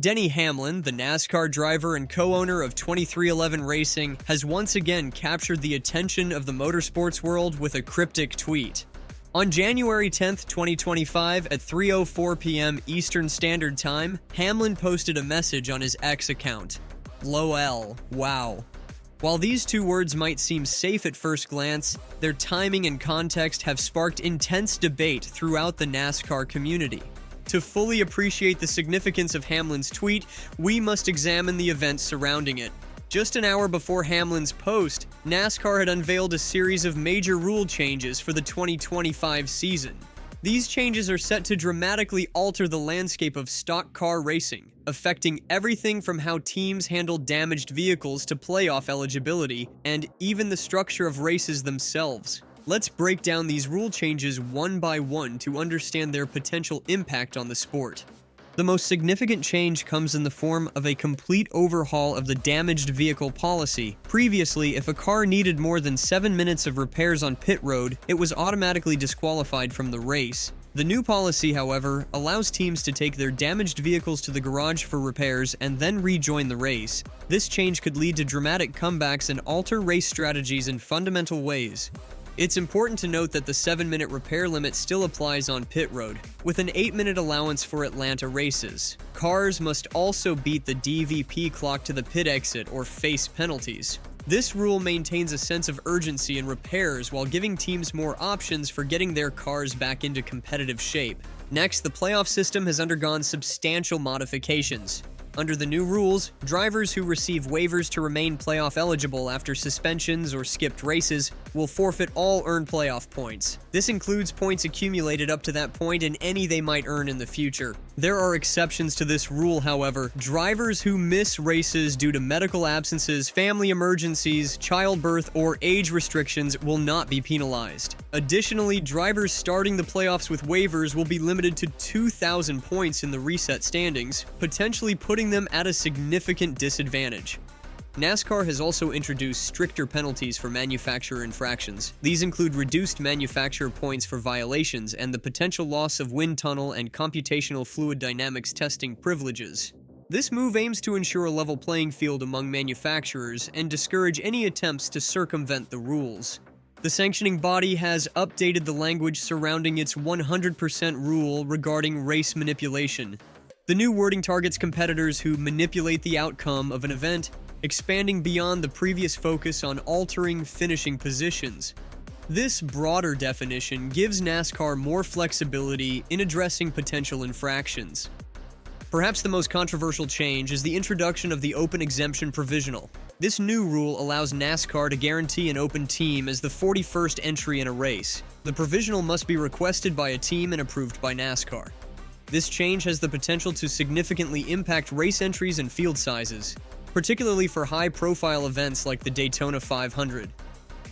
Denny Hamlin, the NASCAR driver and co-owner of 23XI Racing, has once again captured the attention of the motorsports world with a cryptic tweet. On January 10, 2025, at 3:04 p.m. Eastern Standard Time, Hamlin posted a message on his X account. LOL, wow. While these two words might seem safe at first glance, their timing and context have sparked intense debate throughout the NASCAR community. To fully appreciate the significance of Hamlin's tweet, we must examine the events surrounding it. Just an hour before Hamlin's post, NASCAR had unveiled a series of major rule changes for the 2025 season. These changes are set to dramatically alter the landscape of stock car racing, affecting everything from how teams handle damaged vehicles to playoff eligibility, and even the structure of races themselves. Let's break down these rule changes one by one to understand their potential impact on the sport. The most significant change comes in the form of a complete overhaul of the damaged vehicle policy. Previously, if a car needed more than 7 minutes of repairs on pit road, it was automatically disqualified from the race. The new policy, however, allows teams to take their damaged vehicles to the garage for repairs and then rejoin the race. This change could lead to dramatic comebacks and alter race strategies in fundamental ways. It's important to note that the 7-minute repair limit still applies on pit road, with an 8-minute allowance for Atlanta races. Cars must also beat the DVP clock to the pit exit or face penalties. This rule maintains a sense of urgency in repairs while giving teams more options for getting their cars back into competitive shape. Next, the playoff system has undergone substantial modifications. Under the new rules, drivers who receive waivers to remain playoff eligible after suspensions or skipped races will forfeit all earned playoff points. This includes points accumulated up to that point and any they might earn in the future. There are exceptions to this rule, however. Drivers who miss races due to medical absences, family emergencies, childbirth, or age restrictions will not be penalized. Additionally, drivers starting the playoffs with waivers will be limited to 2,000 points in the reset standings, potentially putting them at a significant disadvantage. NASCAR has also introduced stricter penalties for manufacturer infractions. These include reduced manufacturer points for violations and the potential loss of wind tunnel and computational fluid dynamics testing privileges. This move aims to ensure a level playing field among manufacturers and discourage any attempts to circumvent the rules. The sanctioning body has updated the language surrounding its 100% rule regarding race manipulation. The new wording targets competitors who manipulate the outcome of an event, expanding beyond the previous focus on altering finishing positions. This broader definition gives NASCAR more flexibility in addressing potential infractions. Perhaps the most controversial change is the introduction of the Open Exemption Provisional. This new rule allows NASCAR to guarantee an open team as the 41st entry in a race. The provisional must be requested by a team and approved by NASCAR. This change has the potential to significantly impact race entries and field sizes, particularly for high-profile events like the Daytona 500.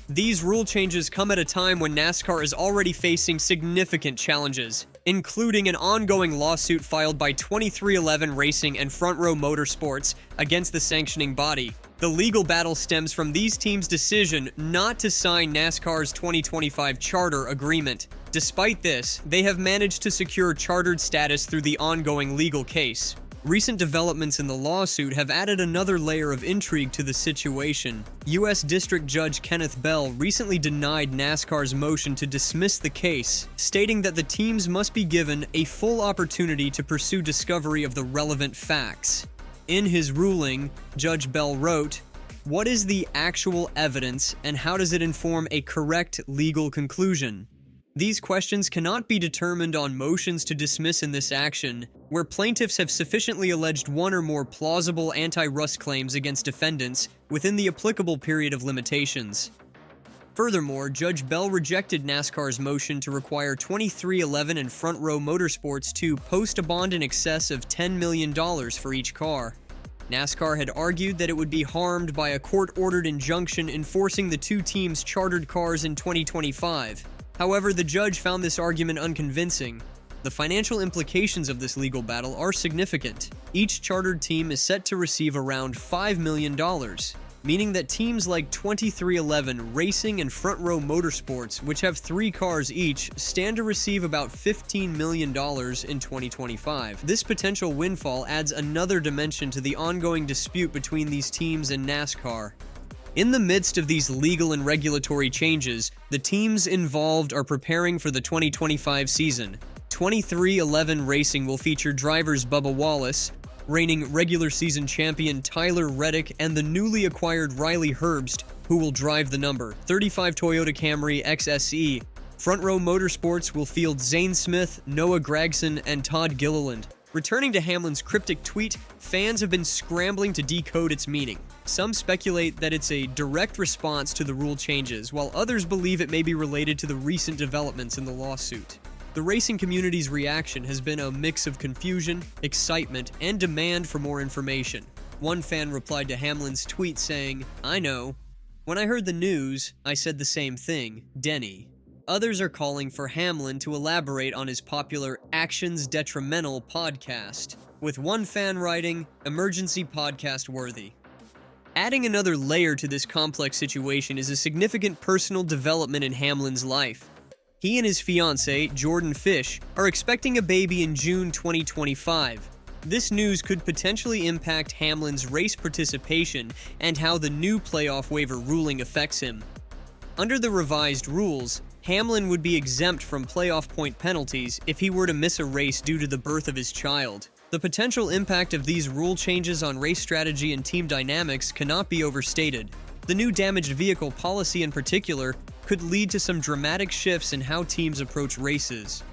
These rule changes come at a time when NASCAR is already facing significant challenges, including an ongoing lawsuit filed by 23XI Racing and Front Row Motorsports against the sanctioning body. The legal battle stems from these teams' decision not to sign NASCAR's 2025 charter agreement. Despite this, they have managed to secure chartered status through the ongoing legal case. Recent developments in the lawsuit have added another layer of intrigue to the situation. U.S. District Judge Kenneth Bell recently denied NASCAR's motion to dismiss the case, stating that the teams must be given a full opportunity to pursue discovery of the relevant facts. In his ruling, Judge Bell wrote, "What is the actual evidence and how does it inform a correct legal conclusion? These questions cannot be determined on motions to dismiss in this action, where plaintiffs have sufficiently alleged one or more plausible anti-rust claims against defendants within the applicable period of limitations." Furthermore, Judge Bell rejected NASCAR's motion to require 23XI and Front Row Motorsports to post a bond in excess of $10 million for each car. NASCAR had argued that it would be harmed by a court-ordered injunction enforcing the two teams' chartered cars in 2025. However, the judge found this argument unconvincing. The financial implications of this legal battle are significant. Each chartered team is set to receive around $5 million. meaning that teams like 2311 Racing and Front Row Motorsports, which have 3 cars each, stand to receive about $15 million in 2025. This potential windfall adds another dimension to the ongoing dispute between these teams and NASCAR. In the midst of these legal and regulatory changes, the teams involved are preparing for the 2025 season. 2311 Racing will feature drivers Bubba Wallace, reigning regular season champion Tyler Reddick, and the newly acquired Riley Herbst, who will drive the number 35 Toyota Camry XSE. Front Row Motorsports will field Zane Smith, Noah Gragson, and Todd Gilliland. Returning to Hamlin's cryptic tweet, fans have been scrambling to decode its meaning. Some speculate that it's a direct response to the rule changes, while others believe it may be related to the recent developments in the lawsuit. The racing community's reaction has been a mix of confusion, excitement, and demand for more information. One fan replied to Hamlin's tweet saying, "I know. When I heard the news, I said the same thing, Denny." Others are calling for Hamlin to elaborate on his popular Actions Detrimental podcast, with one fan writing, "Emergency podcast worthy." Adding another layer to this complex situation is a significant personal development in Hamlin's life. He and his fiancée, Jordan Fish, are expecting a baby in June 2025. This news could potentially impact Hamlin's race participation and how the new playoff waiver ruling affects him. Under the revised rules, Hamlin would be exempt from playoff point penalties if he were to miss a race due to the birth of his child. The potential impact of these rule changes on race strategy and team dynamics cannot be overstated. The new damaged vehicle policy in particular could lead to some dramatic shifts in how teams approach races.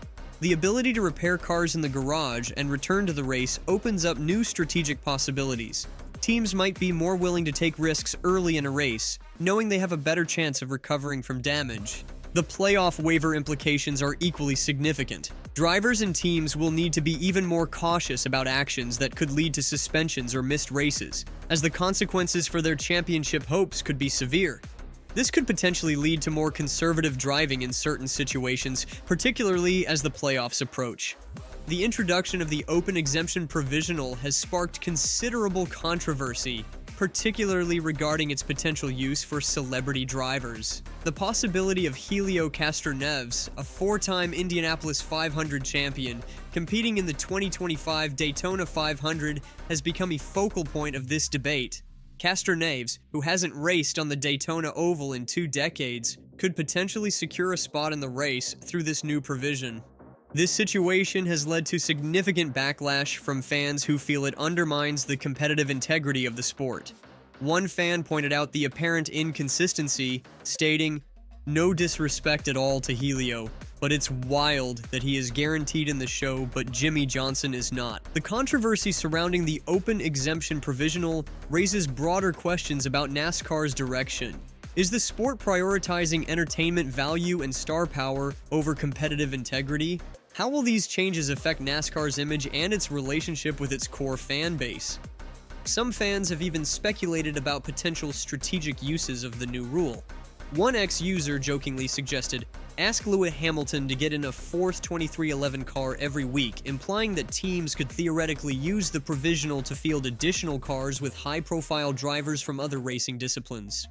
The ability to repair cars in the garage and return to the race opens up new strategic possibilities. Teams might be more willing to take risks early in a race, knowing they have a better chance of recovering from damage. The playoff waiver implications are equally significant. Drivers and teams will need to be even more cautious about actions that could lead to suspensions or missed races, as the consequences for their championship hopes could be severe. This could potentially lead to more conservative driving in certain situations, particularly as the playoffs approach. The introduction of the Open Exemption Provisional has sparked considerable controversy, particularly regarding its potential use for celebrity drivers. The possibility of Helio Castroneves, a 4-time Indianapolis 500 champion, competing in the 2025 Daytona 500 has become a focal point of this debate. Castroneves, who hasn't raced on the Daytona Oval in 2 decades, could potentially secure a spot in the race through this new provision. This situation has led to significant backlash from fans who feel it undermines the competitive integrity of the sport. One fan pointed out the apparent inconsistency, stating, "No disrespect at all to Helio, but it's wild that he is guaranteed in the show but Jimmy Johnson is not." The controversy surrounding the Open Exemption Provisional raises broader questions about NASCAR's direction. Is the sport prioritizing entertainment value and star power over competitive integrity? How will these changes affect NASCAR's image and its relationship with its core fan base? Some fans have even speculated about potential strategic uses of the new rule. One ex-user jokingly suggested, "Ask Lewis Hamilton to get in a 4th 2311 car every week," implying that teams could theoretically use the provisional to field additional cars with high-profile drivers from other racing disciplines.